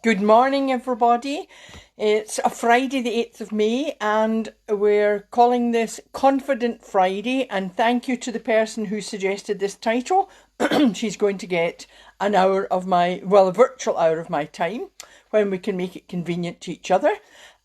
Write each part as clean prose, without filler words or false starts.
Good morning, everybody. It's a Friday, the 8th of May, and we're calling this Confident Friday. And thank you to the person who suggested this title. She's going to get an hour of a virtual hour of my time when we can make it convenient to each other.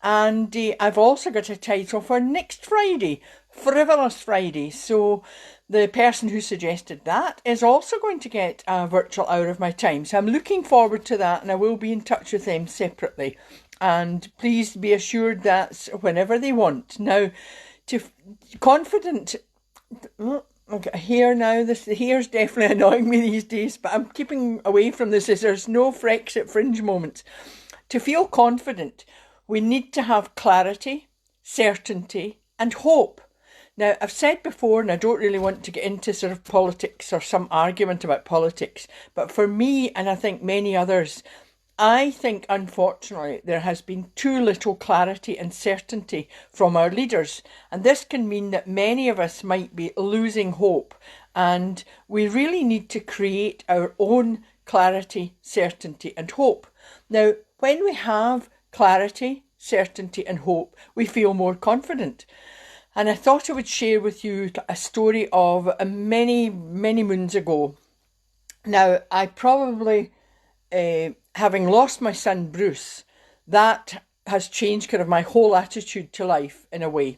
And I've also got a title for next Friday, Frivolous Friday. So the person who suggested that is also going to get a virtual hour of my time. So I'm looking forward to that, and I will be in touch with them separately. And please be assured that's whenever they want. Now, to confident. Okay, hair now. The hair's definitely annoying me these days, but I'm keeping away from this as there's no Frexit fringe moments. To feel confident, we need to have clarity, certainty, and hope. Now, I've said before, and I don't really want to get into sort of politics or some argument about politics, but for me, and I think many others, I think unfortunately there has been too little clarity and certainty from our leaders. And this can mean that many of us might be losing hope. And we really need to create our own clarity, certainty, and hope. Now, when we have clarity, certainty, and hope, we feel more confident. And I thought I would share with you a story of many, many moons ago. Now, I probably, having lost my son Bruce, that has changed kind of my whole attitude to life in a way.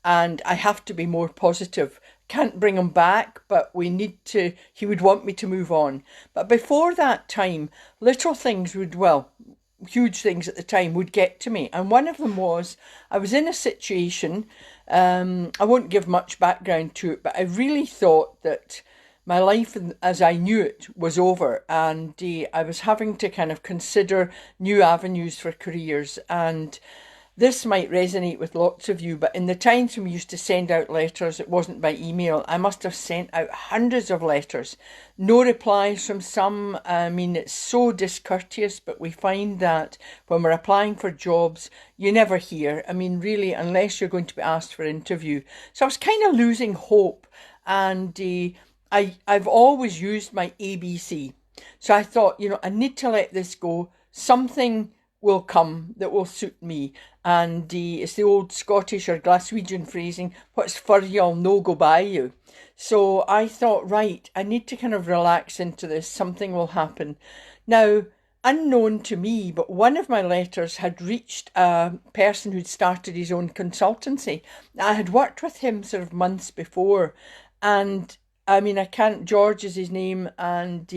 And I have to be more positive. Can't bring him back, but he would want me to move on. But before that time, little things huge things at the time would get to me. And one of them was I was in a situation, I won't give much background to it, but I really thought that my life as I knew it was over, and I was having to kind of consider new avenues for careers. And this might resonate with lots of you, but in the times when we used to send out letters, it wasn't by email. I must have sent out hundreds of letters. No replies from some. I mean, it's so discourteous, but we find that when we're applying for jobs, you never hear. I mean, really, unless you're going to be asked for an interview. So I was kind of losing hope, and I've always used my ABC. So I thought, I need to let this go. Something will come that will suit me. And it's the old Scottish or Glaswegian phrasing, what's for you'll no go by you. So I thought, right, I need to kind of relax into this. Something will happen. Now, unknown to me, but one of my letters had reached a person who'd started his own consultancy. I had worked with him sort of months before, and I mean, George is his name, and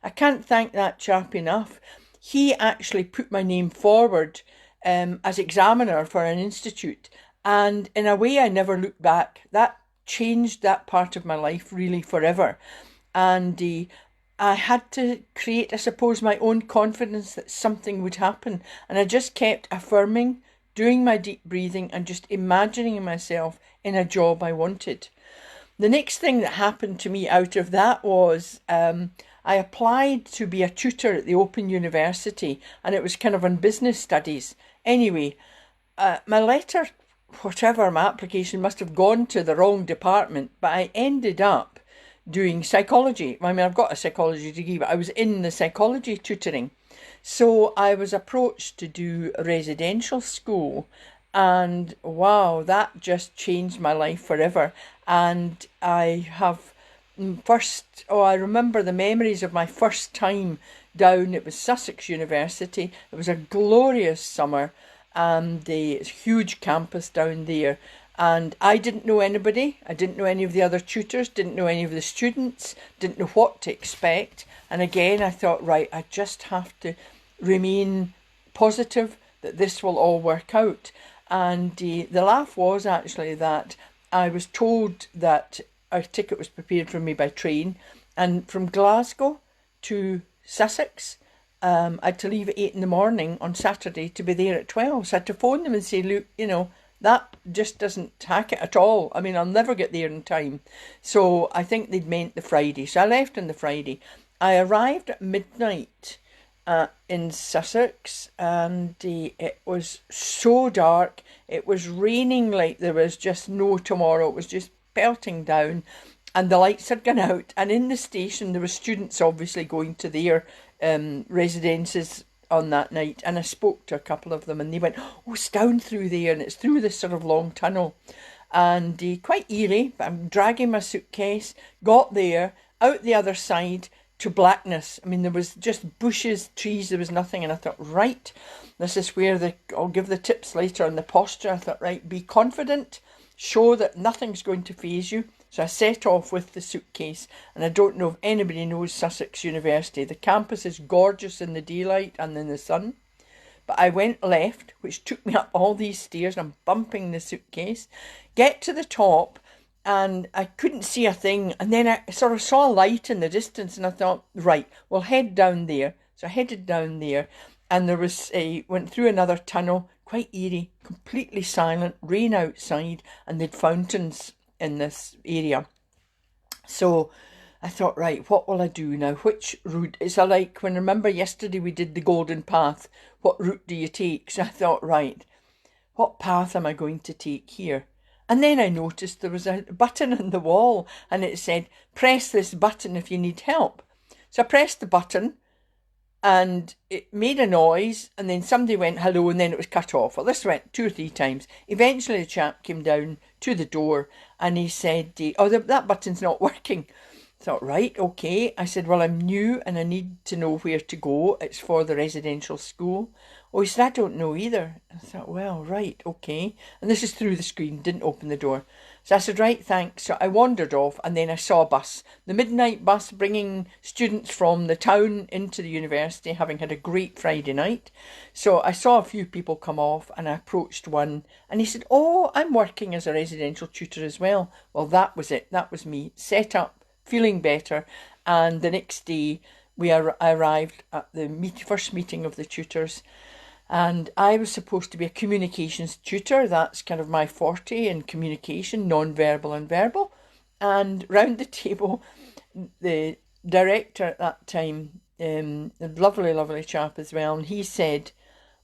I can't thank that chap enough. He actually put my name forward as examiner for an institute, and in a way I never looked back. That changed that part of my life really forever. And I had to create, I suppose, my own confidence that something would happen. And I just kept affirming, doing my deep breathing, and just imagining myself in a job I wanted. The next thing that happened to me out of that was I applied to be a tutor at the Open University, and it was kind of on business studies. Anyway, my letter, whatever, my application must have gone to the wrong department, but I ended up doing psychology. I mean, I've got a psychology degree, but I was in the psychology tutoring. So I was approached to do residential school, and wow, that just changed my life forever. And I have I remember the memories of my first time down. It was Sussex University. It was a glorious summer, and the huge campus down there. And I didn't know anybody. I didn't know any of the other tutors, didn't know any of the students, didn't know what to expect. And again, I thought, right, I just have to remain positive that this will all work out. And the laugh was actually that I was told that a ticket was prepared for me by train, and from Glasgow to Sussex, I had to leave at 8 in the morning on Saturday to be there at 12. So I had to phone them and say, look, that just doesn't hack it at all. I mean, I'll never get there in time. So I think they'd meant the Friday. So I left on the Friday. I arrived at midnight in Sussex, and it was so dark. It was raining like there was just no tomorrow. It was just pelting down, and the lights had gone out. And in the station, there were students obviously going to their residences on that night, and I spoke to a couple of them, and they went, oh, it's down through there, and it's through this sort of long tunnel. And quite eerie, but I'm dragging my suitcase, got there, out the other side to blackness. I mean, there was just bushes, trees, there was nothing. And I thought, right, this is where I'll give the tips later on the posture. I thought, right, be confident, show that nothing's going to faze you. So I set off with the suitcase, and I don't know if anybody knows Sussex University. The campus is gorgeous in the daylight and in the sun. But I went left, which took me up all these stairs. I'm bumping the suitcase, get to the top, and I couldn't see a thing. And then I sort of saw a light in the distance, and I thought, right, we'll head down there. So I headed down there, and there was went through another tunnel, quite eerie, completely silent, rain outside, and they'd fountains in this area. So I thought, right, what will I do now? Which route? It's like when, remember yesterday we did the Golden Path. What route do you take? So I thought, right, what path am I going to take here? And then I noticed there was a button on the wall, and it said, press this button if you need help. So I pressed the button, and it made a noise, and then somebody went hello, and then it was cut off. Well, this went 2 or 3 times. Eventually the chap came down to the door, and he said, oh, that button's not working. I thought, right, okay. I said, well, I'm new and I need to know where to go. It's for the residential school. Oh, he said, I don't know either. I thought, well, right, okay. And this is through the screen, didn't open the door. So I said, right, thanks. So I wandered off, and then I saw a bus, the midnight bus bringing students from the town into the university, having had a great Friday night. So I saw a few people come off, and I approached one, and he said, oh, I'm working as a residential tutor as well. Well, that was it. That was me, set up, feeling better. And the next day I arrived at the first meeting of the tutors, and I was supposed to be a communications tutor. That's kind of my forte in communication, non-verbal and verbal. And round the table, the director at that time, a lovely chap as well, and he said,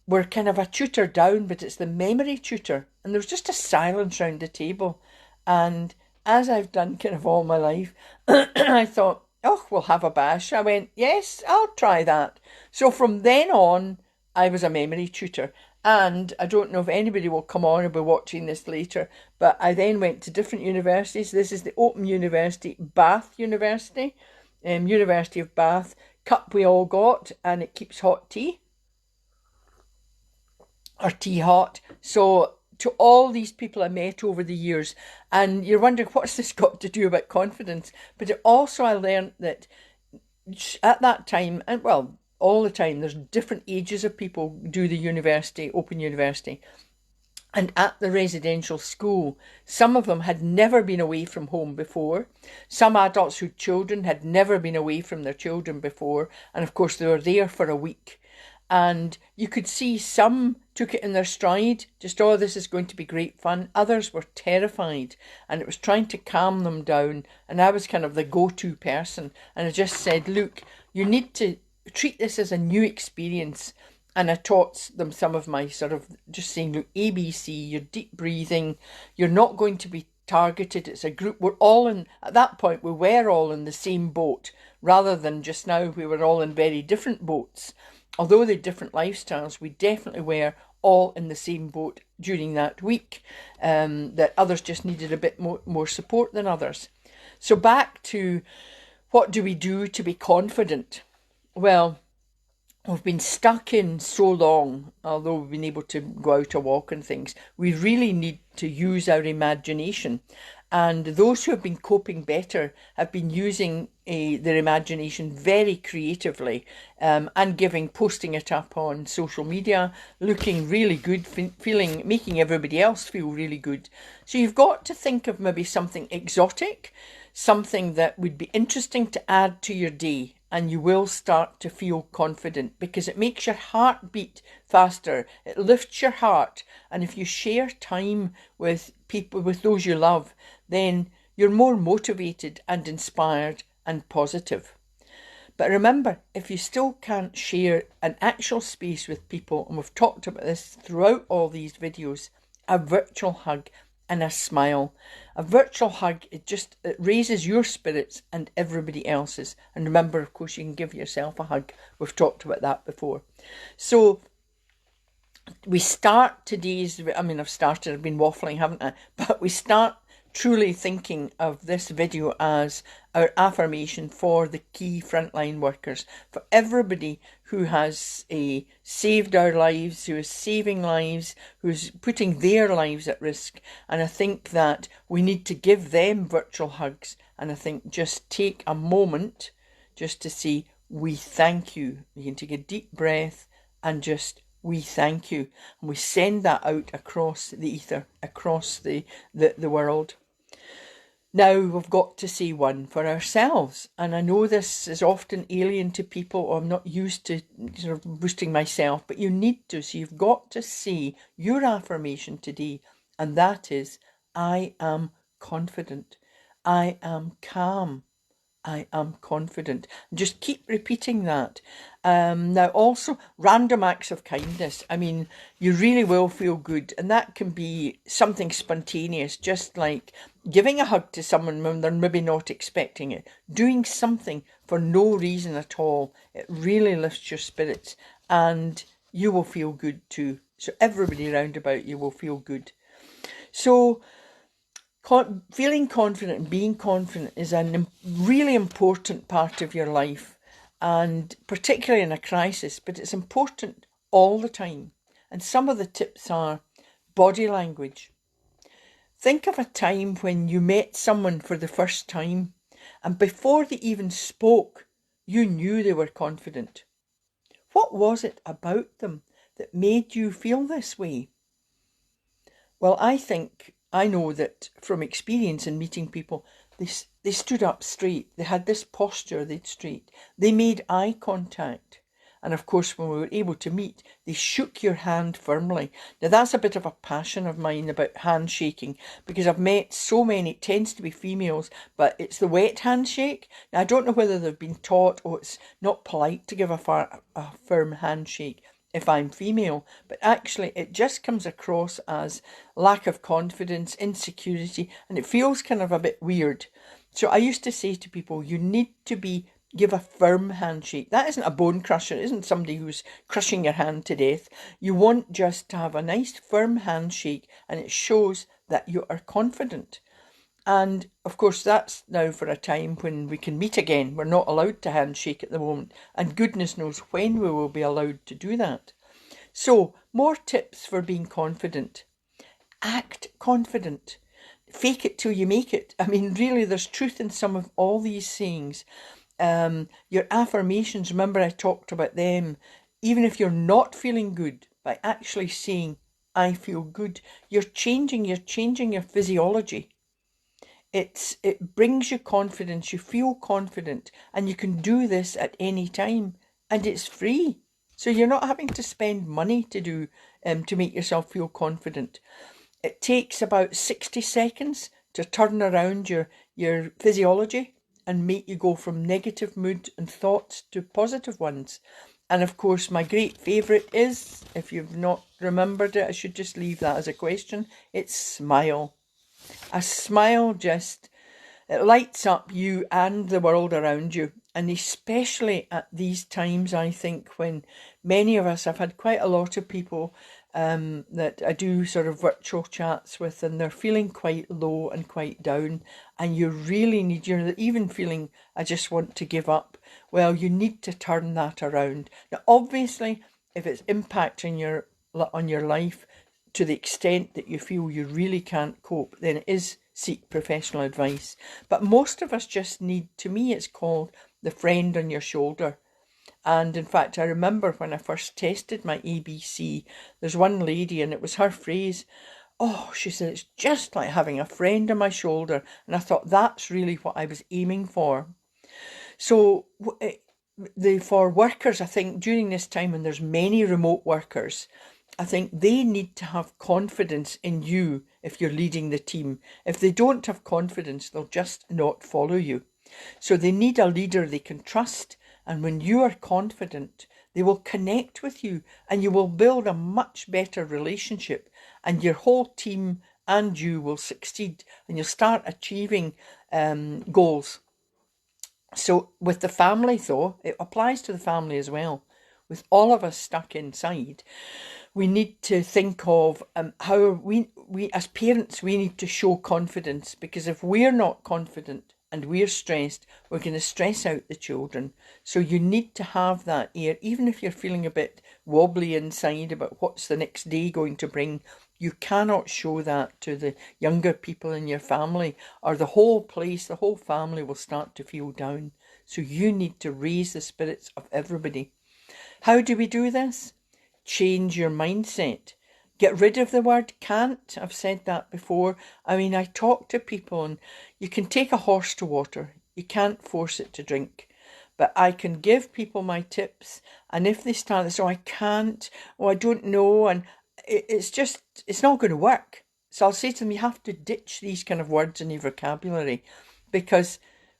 we're kind of a tutor down, but it's the memory tutor. And there was just a silence round the table. And as I've done kind of all my life, I thought, oh, we'll have a bash. I went, yes, I'll try that. So from then on, I was a memory tutor. And I don't know if anybody will come on or be watching this later, but I then went to different universities. This is the Open University, Bath University, University of Bath. Cup we all got, and it keeps hot tea, or tea hot. So to all these people I met over the years, and you're wondering, what's this got to do about confidence? But also I learned that at that time, and well, all the time, there's different ages of people do the university, Open University. And at the residential school, some of them had never been away from home before. Some adults whose children had never been away from their children before. And of course, they were there for a week. And you could see some took it in their stride, just, oh, this is going to be great fun. Others were terrified, and it was trying to calm them down. And I was kind of the go-to person. And I just said, look, you need to treat this as a new experience. And I taught them some of my sort of just saying, look, ABC, you're deep breathing, you're not going to be targeted. It's a group. We're all in, at that point, we were all in the same boat, rather than just now, we were all in very different boats. Although they had different lifestyles, we definitely were all in the same boat during that week, that others just needed a bit more support than others. So back to, what do we do to be confident? Well, we've been stuck in so long, although we've been able to go out a walk and things. We really need to use our imagination. And those who have been coping better have been using their imagination very creatively, and posting it up on social media, looking really good, making everybody else feel really good. So you've got to think of maybe something exotic, something that would be interesting to add to your day. And you will start to feel confident, because it makes your heart beat faster. It lifts your heart. And if you share time with people, with those you love, then you're more motivated and inspired and positive. But remember, if you still can't share an actual space with people, and we've talked about this throughout all these videos, a virtual hug and a smile. A virtual hug, it raises your spirits and everybody else's. And remember, of course, you can give yourself a hug. We've talked about that before. So we start today's, I've been waffling, haven't I? But we start truly thinking of this video as our affirmation for the key frontline workers, for everybody who has saved our lives, who is saving lives, who's putting their lives at risk. And I think that we need to give them virtual hugs. And I think just take a moment just to say, we thank you. You can take a deep breath and just, we thank you. And we send that out across the ether, across the world. Now we've got to say one for ourselves. And I know this is often alien to people, or I'm not used to sort of boosting myself, but you need to. So you've got to say your affirmation today. And that is, I am confident. I am calm. I am confident. Just keep repeating that. Now also, random acts of kindness. I mean, you really will feel good. And that can be something spontaneous, just like giving a hug to someone when they're maybe not expecting it. Doing something for no reason at all. It really lifts your spirits and you will feel good too. So everybody around about you will feel good. So feeling confident and being confident is a really important part of your life, and particularly in a crisis, but it's important all the time. And some of the tips are body language. Think of a time when you met someone for the first time and before they even spoke, you knew they were confident. What was it about them that made you feel this way? Well, I know that from experience in meeting people, they stood up straight. They had this posture, they'd straight. They made eye contact. And of course, when we were able to meet, they shook your hand firmly. Now, that's a bit of a passion of mine about handshaking, because I've met so many, it tends to be females, but it's the wet handshake. Now, I don't know whether they've been taught, it's not polite to give a firm handshake if I'm female, but actually it just comes across as lack of confidence, insecurity, and it feels kind of a bit weird. So I used to say to people, you need to give a firm handshake. That isn't a bone crusher, it isn't somebody who's crushing your hand to death. You want just to have a nice firm handshake, and it shows that you are confident. And of course, that's now for a time when we can meet again. We're not allowed to handshake at the moment, and goodness knows when we will be allowed to do that. So, more tips for being confident. Act confident. Fake it till you make it. I mean, really, there's truth in some of all these sayings. Your affirmations, remember I talked about them. Even if you're not feeling good, by actually saying, I feel good, you're changing your physiology. It brings you confidence, you feel confident, and you can do this at any time, and it's free. So you're not having to spend money to make yourself feel confident. It takes about 60 seconds to turn around your physiology and make you go from negative mood and thoughts to positive ones. And of course, my great favourite is, if you've not remembered it, I should just leave that as a question, it's smile. A smile it lights up you and the world around you. And especially at these times, I think, when many of us, I've had quite a lot of people that I do sort of virtual chats with, and they're feeling quite low and quite down, and you're even feeling, I just want to give up. Well, you need to turn that around. Now, obviously, if it's impacting on your life, to the extent that you feel you really can't cope, then it is seek professional advice. But most of us just need, to me, it's called the friend on your shoulder. And in fact, I remember when I first tested my ABC, there's one lady, and it was her phrase, she said, it's just like having a friend on my shoulder. And I thought that's really what I was aiming for. So for workers, I think during this time when there's many remote workers, I think they need to have confidence in you if you're leading the team. If they don't have confidence, they'll just not follow you. So they need a leader they can trust. And when you are confident, they will connect with you and you will build a much better relationship. And your whole team and you will succeed and you'll start achieving goals. So with the family though, it applies to the family as well. With all of us stuck inside, we need to think of how we as parents, we need to show confidence, because if we're not confident and we're stressed, we're going to stress out the children. So you need to have that air, even if you're feeling a bit wobbly inside about what's the next day going to bring. You cannot show that to the younger people in your family, or the whole place, the whole family will start to feel down. So you need to raise the spirits of everybody. How do we do this? Change your mindset. Get rid of the word can't. I've said that before. I mean, I talk to people, and you can take a horse to water. You can't force it to drink. But I can give people my tips, and if they start, so I can't, or I don't know, and it's not going to work. So I'll say to them, you have to ditch these kind of words in your vocabulary, because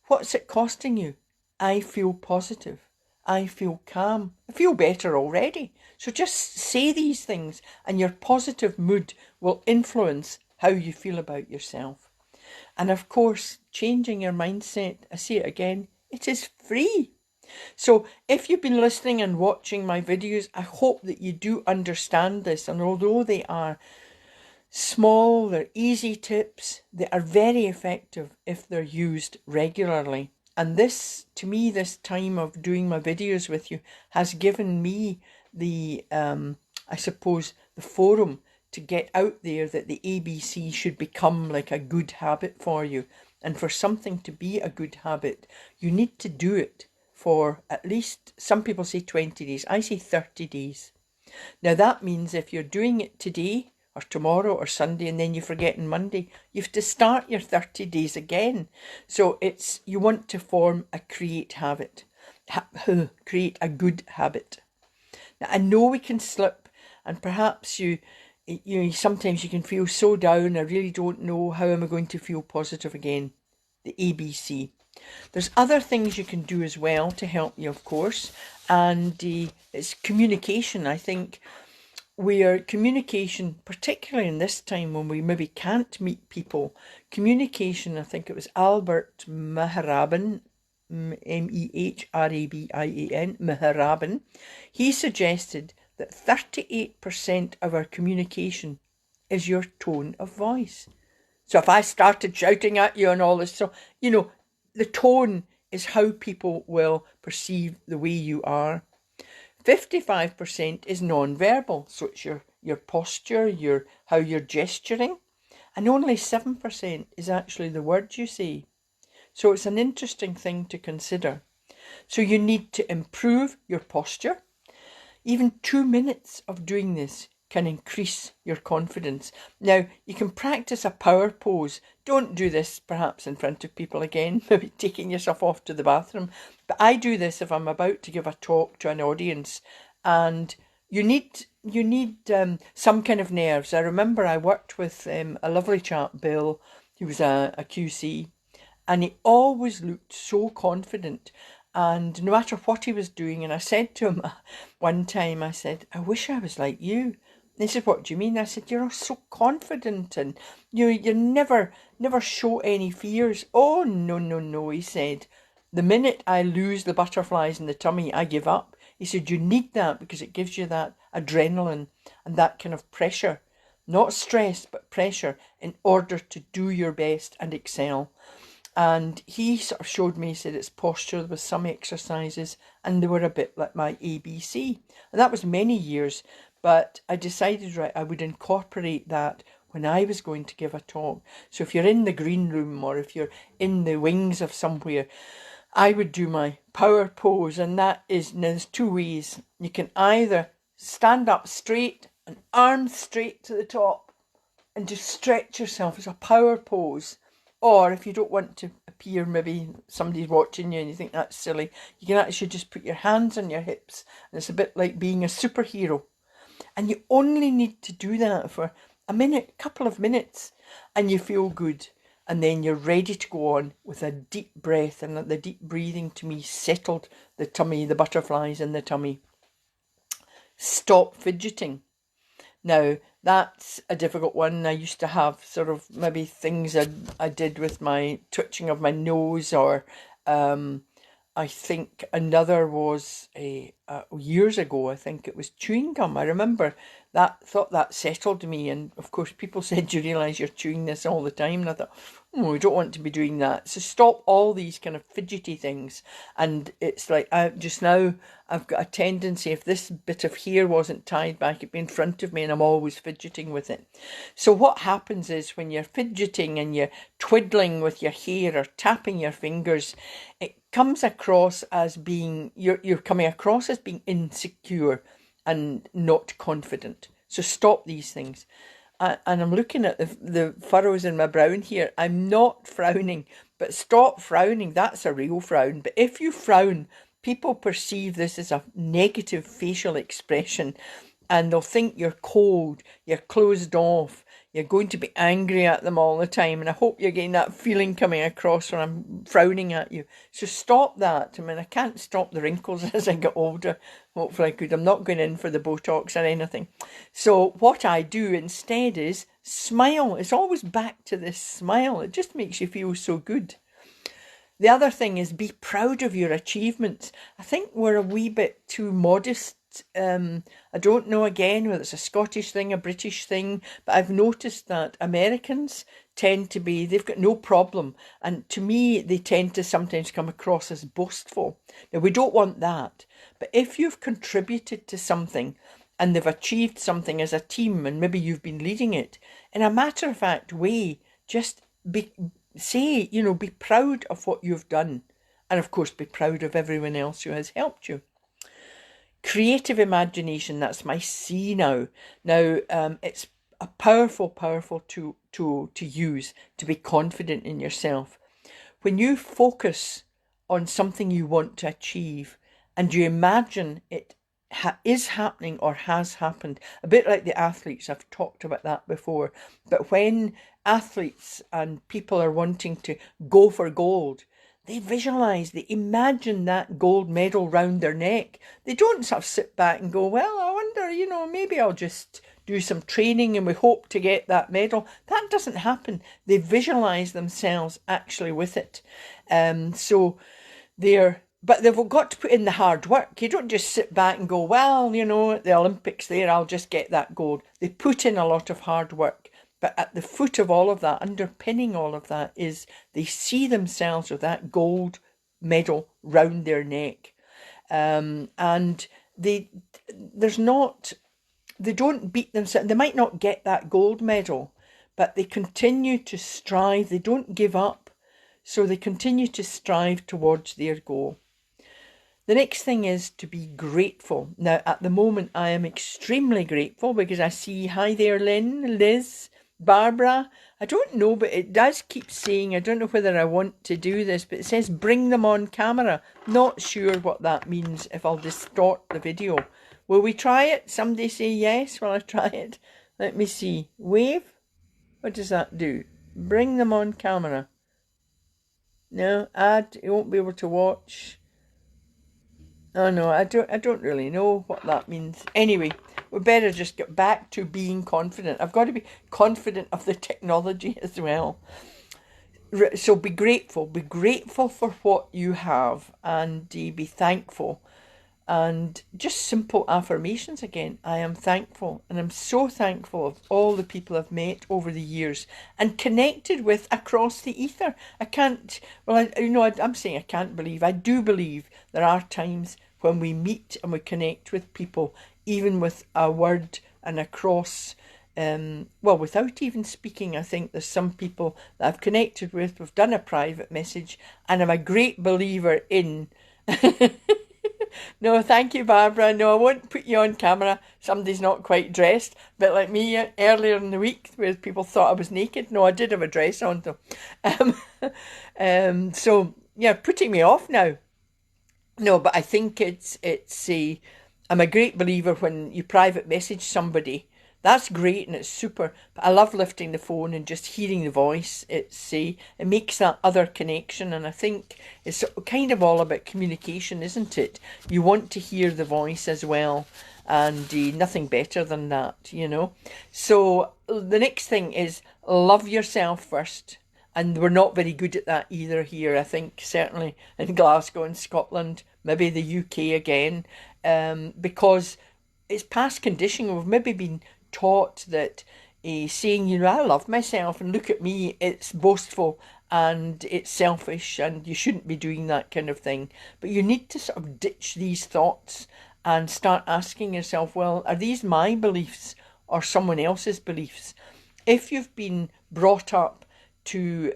what's it costing you? I feel positive. I feel calm. I feel better already. So just say these things, and your positive mood will influence how you feel about yourself. And of course, changing your mindset, I say it again, it is free. So if you've been listening and watching my videos, I hope that you do understand this. And although they are small, they're easy tips, they are very effective if they're used regularly. And this, to me, this time of doing my videos with you has given me the, I suppose, the forum to get out there that the ABC should become like a good habit for you. And for something to be a good habit, you need to do it for at least, some people say 20 days, I say 30 days. Now that means if you're doing it today, or tomorrow or Sunday, and then you forget on Monday, you have to start your 30 days again. So you want to form a create habit, create a good habit. Now I know we can slip, and perhaps you sometimes you can feel so down, I really don't know, how am I going to feel positive again? The ABC. There's other things you can do as well to help you, of course, and it's communication. I think communication, particularly in this time when we maybe can't meet people, communication, I think it was Albert Mehrabian, Mehrabian, Mehrabian, he suggested that 38% of our communication is your tone of voice. So if I started shouting at you and all this, so, the tone is how people will perceive the way you are. 55% is non-verbal, so it's your posture, how you're gesturing, and only 7% is actually the words you say. So it's an interesting thing to consider. So you need to improve your posture. Even 2 minutes of doing this can increase your confidence. Now, you can practice a power pose. Don't do this perhaps in front of people again, maybe taking yourself off to the bathroom. But I do this if I'm about to give a talk to an audience, and you need some kind of nerves. I remember I worked with a lovely chap, Bill, who was a QC, and he always looked so confident. And no matter what he was doing, and I said to him one time, I said, I wish I was like you. And he said, what do you mean? I said, you're so confident, and you never show any fears. Oh, no, he said. The minute I lose the butterflies in the tummy, I give up. He said, you need that because it gives you that adrenaline and that kind of pressure. Not stress, but pressure in order to do your best and excel. And he sort of showed me, he said it's posture, there was some exercises, and they were a bit like my ABC. And that was many years, but I decided, I would incorporate that when I was going to give a talk. So if you're in the green room, or if you're in the wings of somewhere, I would do my power pose, and there's 2 ways. You can either stand up straight and arms straight to the top and just stretch yourself as a power pose. Or if you don't want to appear, maybe somebody's watching you and you think that's silly, you can actually just put your hands on your hips, and it's a bit like being a superhero. And you only need to do that for a minute, couple of minutes, and you feel good. And then you're ready to go on with a deep breath, and the deep breathing to me settled the tummy, the butterflies in the tummy. Stop fidgeting. Now, that's a difficult one. I used to have sort of maybe things I did with my twitching of my nose, or I think another was years ago, I think it was chewing gum. I remember thought that settled me. And of course, people said, "Do you realise you're chewing this all the time?" And I thought, oh, we don't want to be doing that. So stop all these kind of fidgety things. And it's like, just now, I've got a tendency, if this bit of hair wasn't tied back, it'd be in front of me and I'm always fidgeting with it. So what happens is when you're fidgeting and you're twiddling with your hair or tapping your fingers, it comes across as being, you're coming across as being insecure and not confident. So stop these things. And I'm looking at the furrows in my brow here. I'm not frowning, but stop frowning. That's a real frown. But if you frown, people perceive this as a negative facial expression, and they'll think you're cold, you're closed off, you're going to be angry at them all the time. And I hope you're getting that feeling coming across when I'm frowning at you. So stop that. I mean, I can't stop the wrinkles as I get older. Hopefully I could. I'm not going in for the Botox or anything. So what I do instead is smile. It's always back to this smile. It just makes you feel so good. The other thing is be proud of your achievements. I think we're a wee bit too modest. I don't know again whether it's a Scottish thing, a British thing, but I've noticed that Americans tend to be, they've got no problem. And to me, they tend to sometimes come across as boastful. Now, we don't want that. But if you've contributed to something and they've achieved something as a team and maybe you've been leading it, in a matter-of-fact way, just be proud of what you've done. And of course, be proud of everyone else who has helped you. Creative imagination, that's my C now. Now, it's a powerful tool to use to be confident in yourself. When you focus on something you want to achieve and you imagine it is happening or has happened, a bit like the athletes, I've talked about that before, but when athletes and people are wanting to go for gold, they visualise, they imagine that gold medal round their neck. They don't sort of sit back and go, well, I wonder, maybe I'll just do some training and we hope to get that medal. That doesn't happen. They visualise themselves actually with it. But they've got to put in the hard work. You don't just sit back and go, well, at the Olympics there, I'll just get that gold. They put in a lot of hard work. But at the foot of all of that, underpinning all of that, is they see themselves with that gold medal round their neck. And they don't beat themselves. They might not get that gold medal, but they continue to strive. They don't give up. So they continue to strive towards their goal. The next thing is to be grateful. Now, at the moment, I am extremely grateful because I see, hi there, Lynn, Liz, Barbara. I don't know, but it does keep saying, I don't know whether I want to do this, but it says bring them on camera. Not sure what that means, if I'll distort the video. Will we try it? Somebody say yes. Will I try it? Let me see. Wave? What does that do? Bring them on camera. No, add. You won't be able to watch. Oh no, I don't really know what that means. Anyway, we better just get back to being confident. I've got to be confident of the technology as well. So be grateful. Be grateful for what you have and be thankful. And just simple affirmations again. I am thankful, and I'm so thankful of all the people I've met over the years and connected with across the ether. I'm saying I can't believe. I do believe there are times when we meet and we connect with people, even with a word and across, without even speaking. I think there's some people that I've connected with, we've done a private message, and I'm a great believer in... No, thank you, Barbara. No, I won't put you on camera. Somebody's not quite dressed. A bit like me earlier in the week where people thought I was naked. No, I did have a dress on though. So, yeah, putting me off now. No, but I think I'm a great believer when you private message somebody. That's great and it's super. But I love lifting the phone and just hearing the voice. It makes that other connection, and I think it's kind of all about communication, isn't it? You want to hear the voice as well, and nothing better than that, So the next thing is love yourself first. And we're not very good at that either here, I think, certainly in Glasgow and Scotland, maybe the UK again, because it's past conditioning. We've maybe been taught that saying, I love myself and look at me, it's boastful and it's selfish and you shouldn't be doing that kind of thing. But you need to sort of ditch these thoughts and start asking yourself, well, are these my beliefs or someone else's beliefs? If you've been brought up to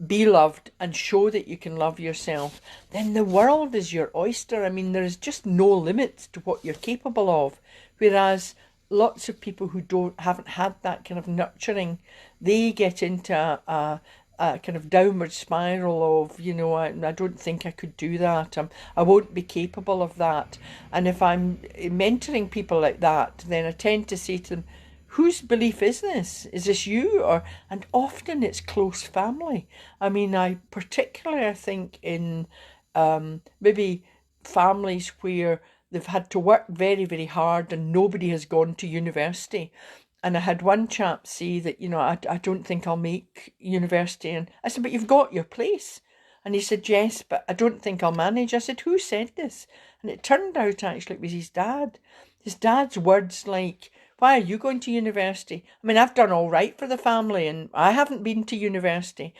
be loved and show that you can love yourself, then the world is your oyster. I mean, there's just no limits to what you're capable of. Whereas lots of people who haven't had that kind of nurturing, they get into a kind of downward spiral of, I don't think I could do that. I won't be capable of that. And if I'm mentoring people like that, then I tend to say to them, whose belief is this? Is this you? And often it's close family. I mean, I think in maybe families where they've had to work very, very hard and nobody has gone to university. And I had one chap say that, I don't think I'll make university. And I said, but you've got your place. And he said, yes, but I don't think I'll manage. I said, who said this? And it turned out actually it was his dad. His dad's words like, why are you going to university? I mean, I've done all right for the family and I haven't been to university.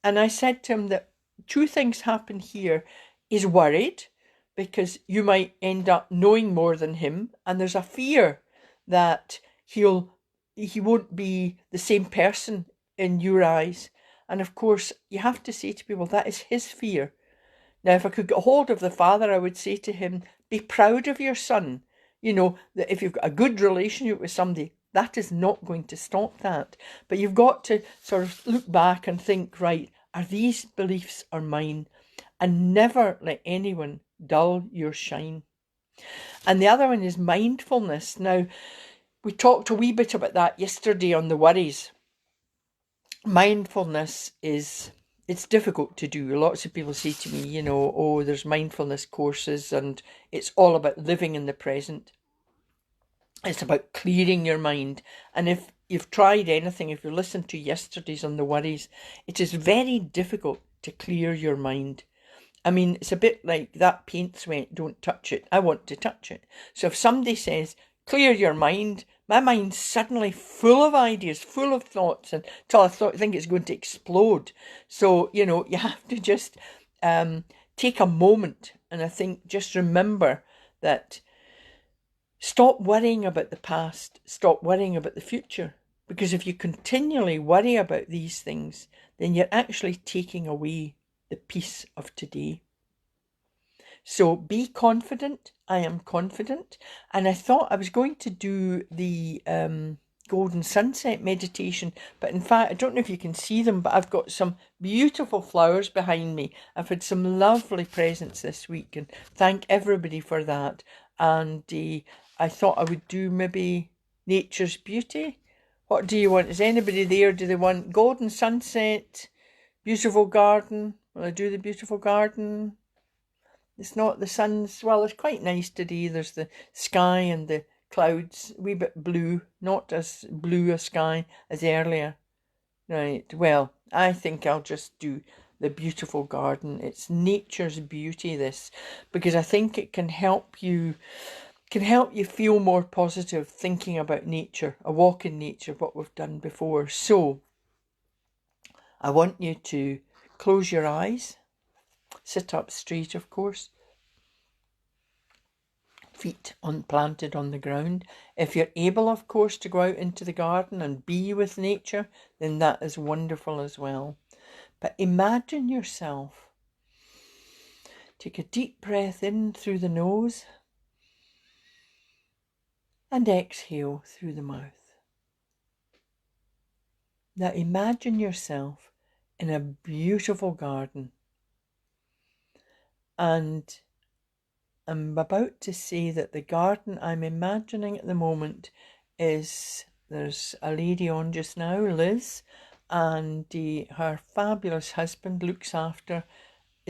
And I said to him that two things happen here. He's worried because you might end up knowing more than him. And there's a fear that he won't be the same person in your eyes. And of course, you have to say to people, that is his fear. Now, if I could get hold of the father, I would say to him, be proud of your son. That if you've got a good relationship with somebody, that is not going to stop that. But you've got to sort of look back and think, right, are these beliefs are mine? And never let anyone dull your shine. And the other one is mindfulness. Now, we talked a wee bit about that yesterday on the worries. Mindfulness it's difficult to do. Lots of people say to me, there's mindfulness courses and it's all about living in the present. It's about clearing your mind. And if you've tried anything, if you listened to yesterday's on the worries, it is very difficult to clear your mind. I mean, it's a bit like that paint's wet, don't touch it. I want to touch it. So if somebody says, clear your mind, my mind's suddenly full of ideas, full of thoughts, until I think it's going to explode. So, you have to just take a moment and I think just remember that stop worrying about the past, stop worrying about the future. Because if you continually worry about these things, then you're actually taking away the peace of today. So be confident. I am confident. And I thought I was going to do the golden sunset meditation. But in fact, I don't know if you can see them, but I've got some beautiful flowers behind me. I've had some lovely presents this week and thank everybody for that. And I thought I would do maybe nature's beauty. What do you want? Is anybody there? Do they want golden sunset, beautiful garden? Will I do the beautiful garden? It's not the sun's, well, it's quite nice today. There's the sky and the clouds, a wee bit blue, not as blue a sky as earlier. Right, well, I think I'll just do the beautiful garden. It's nature's beauty, this, because I think it can help you feel more positive thinking about nature, a walk in nature, what we've done before. So I want you to close your eyes. Sit up straight, of course. Feet planted on the ground. If you're able, of course, to go out into the garden and be with nature, then that is wonderful as well. But imagine yourself. Take a deep breath in through the nose and exhale through the mouth. Now imagine yourself in a beautiful garden. And I'm about to say that the garden I'm imagining at the moment is, there's a lady on just now, Liz, and her fabulous husband looks after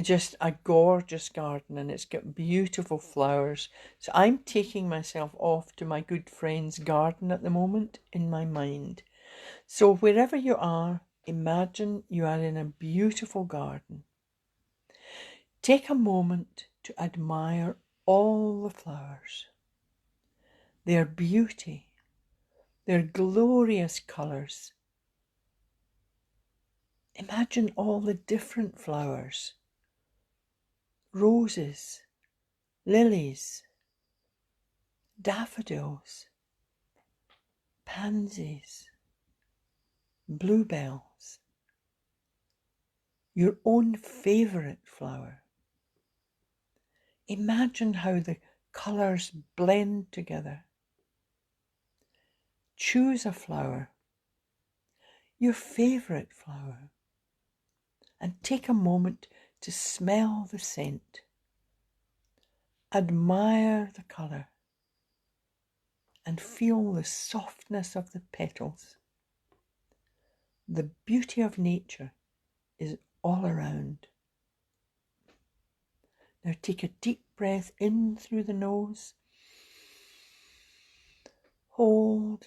just a gorgeous garden, and it's got beautiful flowers. So I'm taking myself off to my good friend's garden at the moment in my mind. So wherever you are, imagine you are in a beautiful garden. Take a moment to admire all the flowers, their beauty, their glorious colours. Imagine all the different flowers, roses, lilies, daffodils, pansies, bluebells, your own favourite flower. Imagine how the colours blend together. Choose a flower, your favourite flower, and take a moment to smell the scent. Admire the colour and feel the softness of the petals. The beauty of nature is all around. Now take a deep breath in through the nose. Hold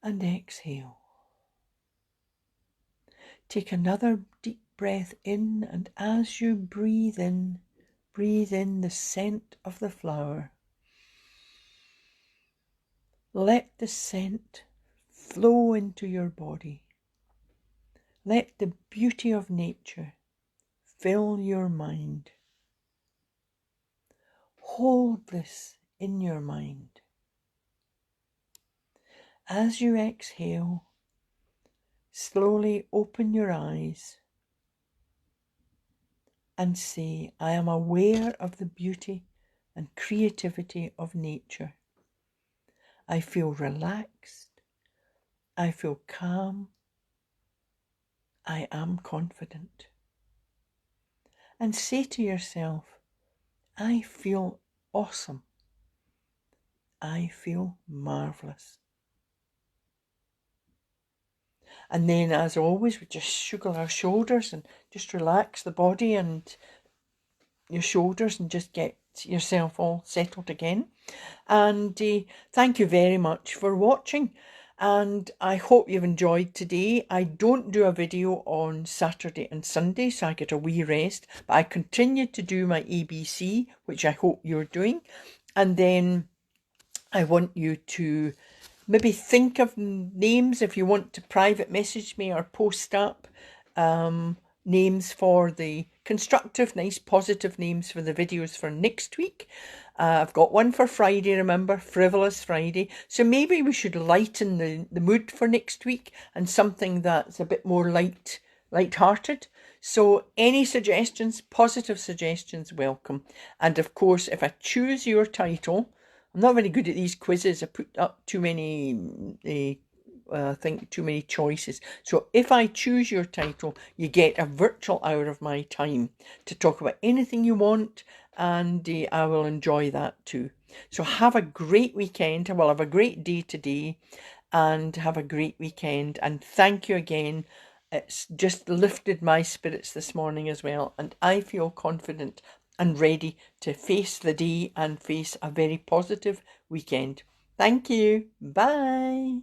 and exhale. Take another deep breath in, and as you breathe in the scent of the flower. Let the scent flow into your body. Let the beauty of nature fill your mind. Hold this in your mind. As you exhale, slowly open your eyes and say, I am aware of the beauty and creativity of nature. I feel relaxed. I feel calm. I am confident. And say to yourself, I feel awesome. I feel marvellous. And then, as always, we just shugle our shoulders and just relax the body and your shoulders and just get yourself all settled again. And thank you very much for watching. And I hope you've enjoyed today. I don't do a video on Saturday and Sunday, so I get a wee rest. But I continue to do my ABC, which I hope you're doing. And then I want you to maybe think of names if you want to private message me or post up names for the constructive, nice, positive names for the videos for next week. I've got one for Friday, remember, Frivolous Friday. So maybe we should lighten the mood for next week and something that's a bit more light-hearted. So any suggestions, positive suggestions, welcome. And of course, if I choose your title, I'm not very good at these quizzes. I put up too many, I think too many choices. So if I choose your title, you get a virtual hour of my time to talk about anything you want, and I will enjoy that too. So have a great weekend. Well, have a great day today, and have a great weekend. And thank you again. It's just lifted my spirits this morning as well, and I feel confident and ready to face the day and face a very positive weekend. Thank you. Bye.